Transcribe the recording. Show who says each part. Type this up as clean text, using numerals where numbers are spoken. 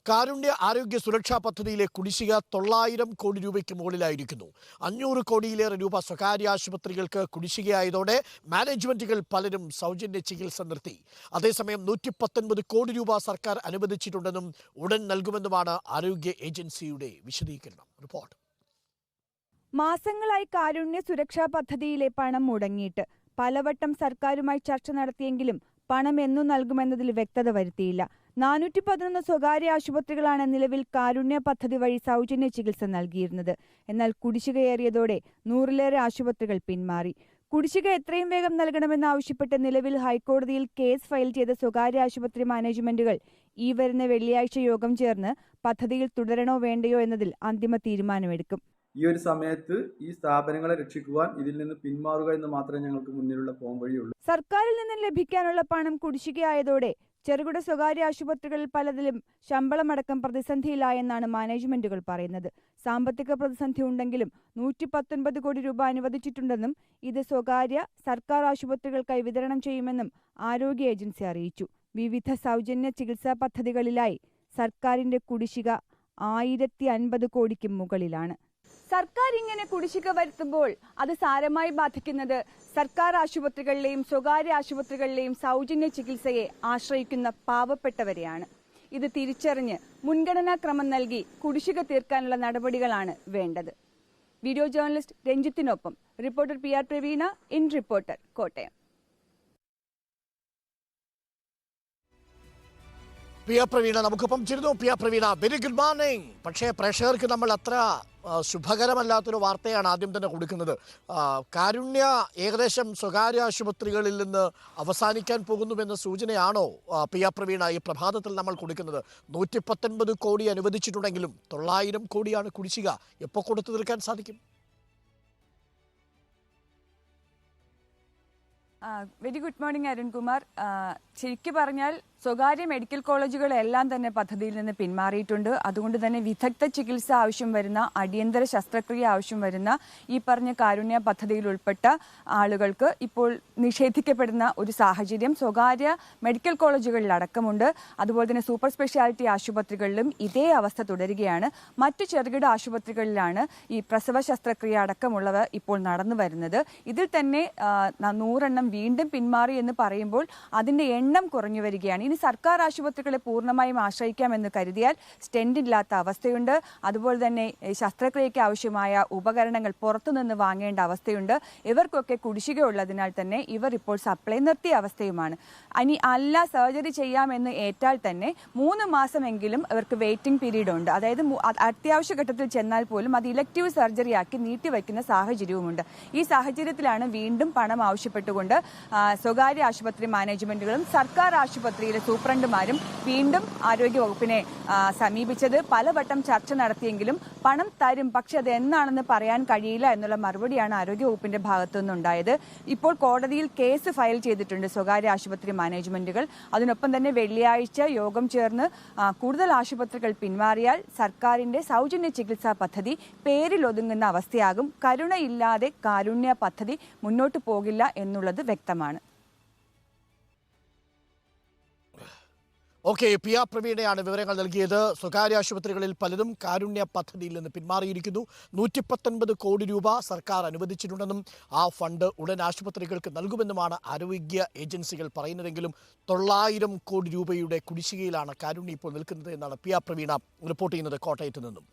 Speaker 1: കാരുണ്യ ആരോഗ്യ സുരക്ഷാ പദ്ധതിയിലെ കുടിശ്ശിക 900 കോടി രൂപയ്ക്ക് മുകളിലായിരിക്കുന്നു. 500 കോടിയിലേറെ രൂപ സ്വകാര്യ ആശുപത്രികൾക്ക് കുടിശ്ശികയായതോടെ മാനേജ്മെന്റുകൾ പലരും സൗജന്യ ചികിത്സ നിർത്തി. അതേസമയം 119 കോടി രൂപ സർക്കാർ അനുവദിച്ചിട്ടുണ്ടെന്നും ഉടൻ നൽകുമെന്നുമാണ് ആരോഗ്യ ഏജൻസിയുടെ വിശദീകരണം. റിപ്പോർട്ട്.
Speaker 2: മാസങ്ങളായി കാരുണ്യ സുരക്ഷാ പദ്ധതിയിലെ പണം മുടങ്ങിയിട്ട് പലവട്ടം സർക്കാരുമായി ചർച്ച നടത്തിയെങ്കിലും പണം എന്നു നൽകുമെന്നതിൽ വ്യക്തത വരുത്തിയില്ല. 411 സ്വകാര്യ ആശുപത്രികളാണ് നിലവിൽ കാരുണ്യ പദ്ധതി വഴി സൗജന്യ ചികിത്സ നൽകിയിരുന്നത്. എന്നാൽ കുടിശ്ശികയേറിയതോടെ 100ലേറെ ആശുപത്രികൾ പിന്മാറി. കുടിശ്ശിക എത്രയും വേഗം നൽകണമെന്നാവശ്യപ്പെട്ട് നിലവിൽ ഹൈക്കോടതിയിൽ കേസ് ഫയൽ ചെയ്ത സ്വകാര്യ ആശുപത്രി മാനേജ്മെന്റുകൾ ഈ വരുന്ന വെള്ളിയാഴ്ച യോഗം ചേർന്ന് പദ്ധതിയിൽ തുടരണോ വേണ്ടയോ എന്നതിൽ അന്തിമ തീരുമാനമെടുക്കും.
Speaker 3: ഈ ഒരു സമയത്ത് ഈ സ്ഥാപനങ്ങളെ രക്ഷിക്കുവാൻ ഇതിൽ നിന്ന് പിന്മാറുക എന്ന് മാത്രമേ ഞങ്ങൾക്ക് മുന്നിലുള്ള പോംവഴിയുള്ളൂ.
Speaker 2: സർക്കാരിൽ നിന്ന് ലഭിക്കാനുള്ള പണം കുടിശ്ശികയായതോടെ ചെറുകിട സ്വകാര്യ ആശുപത്രികളിൽ പലതിലും ശമ്പളമടക്കം പ്രതിസന്ധിയിലായെന്നാണ് മാനേജ്മെന്റുകൾ പറയുന്നത്. സാമ്പത്തിക പ്രതിസന്ധി ഉണ്ടെങ്കിലും 119 കോടി രൂപ അനുവദിച്ചിട്ടുണ്ടെന്നും ഇത് സ്വകാര്യ സർക്കാർ ആശുപത്രികൾക്കായി വിതരണം ചെയ്യുമെന്നും ആരോഗ്യ ഏജൻസി അറിയിച്ചു. വിവിധ സൗജന്യ ചികിത്സാ പദ്ധതികളിലായി സർക്കാരിന്റെ കുടിശ്ശിക 1050 കോടിക്ക് മുകളിലാണ്. സർക്കാർ ഇങ്ങനെ കുടിശ്ശിക വരുത്തുമ്പോൾ അത് സാരമായി ബാധിക്കുന്നത് സർക്കാർ ആശുപത്രികളിലെയും സ്വകാര്യ ആശുപത്രികളിലെയും സൗജന്യ ചികിത്സയെ ആശ്രയിക്കുന്ന പാവപ്പെട്ടവരെയാണ്. ഇത് തിരിച്ചറിഞ്ഞ് മുൻഗണനാക്രമം നൽകി കുടിശ്ശിക തീർക്കാനുള്ള നടപടികളാണ് വേണ്ടത്. വീഡിയോ ജേർണലിസ്റ്റ് രഞ്ജിത്തിനൊപ്പം reporter PR Praveena, in reporter, Kottayam.
Speaker 1: Praveena നമുക്കൊപ്പം ചേരുന്നു. Praveena, very good morning. പക്ഷേ പ്രേക്ഷകർക്ക് നമ്മൾ അത്ര ശുഭകരമല്ലാത്തൊരു വാർത്തയാണ് ആദ്യം തന്നെ കൊടുക്കുന്നത്. കാരുണ്യ ഏകദേശം സ്വകാര്യ ആശുപത്രികളിൽ നിന്ന് അവസാനിക്കാൻ പോകുന്നുവെന്ന സൂചനയാണോ പ്രവീണ ഈ പ്രഭാതത്തിൽ നമ്മൾ കൊടുക്കുന്നത്? 119 കോടി അനുവദിച്ചിട്ടുണ്ടെങ്കിലും 900 കോടിയാണ് കുടിശ്ശിക. എപ്പോൾ കൊടുത്തു തീർക്കാൻ സാധിക്കും?
Speaker 2: Very good morning Arunkumar. ശരിക്കും പറഞ്ഞാൽ സ്വകാര്യ മെഡിക്കൽ കോളേജുകളെല്ലാം തന്നെ പദ്ധതിയിൽ നിന്ന് പിന്മാറിയിട്ടുണ്ട്. അതുകൊണ്ട് തന്നെ വിദഗ്ധ ചികിത്സ ആവശ്യം വരുന്ന, അടിയന്തര ശസ്ത്രക്രിയ ആവശ്യം വരുന്ന ഈ പറഞ്ഞ കാരുണ്യ പദ്ധതിയിൽ ഉൾപ്പെട്ട ആളുകൾക്ക് ഇപ്പോൾ നിഷേധിക്കപ്പെടുന്ന ഒരു സാഹചര്യം സ്വകാര്യ മെഡിക്കൽ കോളേജുകളിലടക്കമുണ്ട്. അതുപോലെ തന്നെ സൂപ്പർ സ്പെഷ്യാലിറ്റി ആശുപത്രികളിലും ഇതേ അവസ്ഥ തുടരുകയാണ്. മറ്റു ചെറുകിട ആശുപത്രികളിലാണ് ഈ പ്രസവ ശസ്ത്രക്രിയ അടക്കമുള്ളവ ഇപ്പോൾ നടന്നു വരുന്നത്. ഇതിൽ തന്നെ 100 എണ്ണം വീണ്ടും പിന്മാറി എന്ന് പറയുമ്പോൾ അതിന്റെ എണ്ണം കുറഞ്ഞു വരികയാണ്. ഇനി സർക്കാർ ആശുപത്രികളെ പൂർണ്ണമായും ആശ്രയിക്കാമെന്ന് കരുതിയാൽ സ്റ്റെന്റ് ഇല്ലാത്ത അവസ്ഥയുണ്ട്. അതുപോലെ തന്നെ ശസ്ത്രക്രിയയ്ക്ക് ആവശ്യമായ ഉപകരണങ്ങൾ പുറത്തുനിന്ന് വാങ്ങേണ്ട അവസ്ഥയുണ്ട്. ഇവർക്കൊക്കെ കുടിശ്ശിക ഉള്ളതിനാൽ തന്നെ ഇവർ ഇപ്പോൾ സപ്ലൈ നിർത്തിയ അവസ്ഥയുമാണ്. ഇനി അല്ല സർജറി ചെയ്യാമെന്ന് ഏറ്റാൽ തന്നെ 3 മാസമെങ്കിലും ഇവർക്ക് വെയിറ്റിംഗ് പീരീഡ് ഉണ്ട്. അതായത് അത്യാവശ്യ ഘട്ടത്തിൽ ചെന്നാൽ പോലും അത് ഇലക്റ്റീവ് സർജറി ആക്കി നീട്ടിവെക്കുന്ന സാഹചര്യവുമുണ്ട്. ഈ സാഹചര്യത്തിലാണ് വീണ്ടും പണം ആവശ്യപ്പെട്ടുകൊണ്ട് സ്വകാര്യ ആശുപത്രി മാനേജ്മെന്റുകളും സർക്കാർ ആശുപത്രിയിലെ സൂപ്രണ്ടുമാരും വീണ്ടും ആരോഗ്യ വകുപ്പിനെ സമീപിച്ചത്. പലവട്ടം ചർച്ച നടത്തിയെങ്കിലും പണം തരും, പക്ഷെ അത് എന്നാണെന്ന് പറയാൻ കഴിയില്ല എന്നുള്ള മറുപടിയാണ് ആരോഗ്യ വകുപ്പിന്റെ ഭാഗത്തു നിന്നുണ്ടായത്. ഇപ്പോൾ കോടതിയിൽ കേസ് ഫയൽ ചെയ്തിട്ടുണ്ട് സ്വകാര്യ ആശുപത്രി മാനേജ്മെന്റുകൾ. അതിനൊപ്പം തന്നെ വെള്ളിയാഴ്ച യോഗം ചേർന്ന് കൂടുതൽ ആശുപത്രികൾ പിന്മാറിയാൽ സർക്കാരിന്റെ സൗജന്യ ചികിത്സാ പദ്ധതി പേരിലൊതുങ്ങുന്ന അവസ്ഥയാകും. കരുണയില്ലാതെ കാരുണ്യ പദ്ധതി മുന്നോട്ട് പോകില്ല എന്നുള്ളത് വ്യക്തമാണ്.
Speaker 1: ഓക്കെ, പ്രവീണയാണ് വിവരങ്ങൾ നൽകിയത്. സ്വകാര്യ ആശുപത്രികളിൽ പലരും കാരുണ്യ പദ്ധതിയിൽ നിന്ന് പിന്മാറിയിരിക്കുന്നു. 119 കോടി രൂപ സർക്കാർ അനുവദിച്ചിട്ടുണ്ടെന്നും ആ ഫണ്ട് ഉടൻ ആശുപത്രികൾക്ക് നൽകുമെന്നുമാണ് ആരോഗ്യ ഏജൻസികൾ പറയുന്നതെങ്കിലും 900 കോടി രൂപയുടെ കുടിശ്ശികയിലാണ് കാരുണ്യ ഇപ്പോൾ നിൽക്കുന്നത് എന്നാണ് പ്രവീണ റിപ്പോർട്ട് ചെയ്യുന്നത് കോട്ടയത്ത് നിന്നും.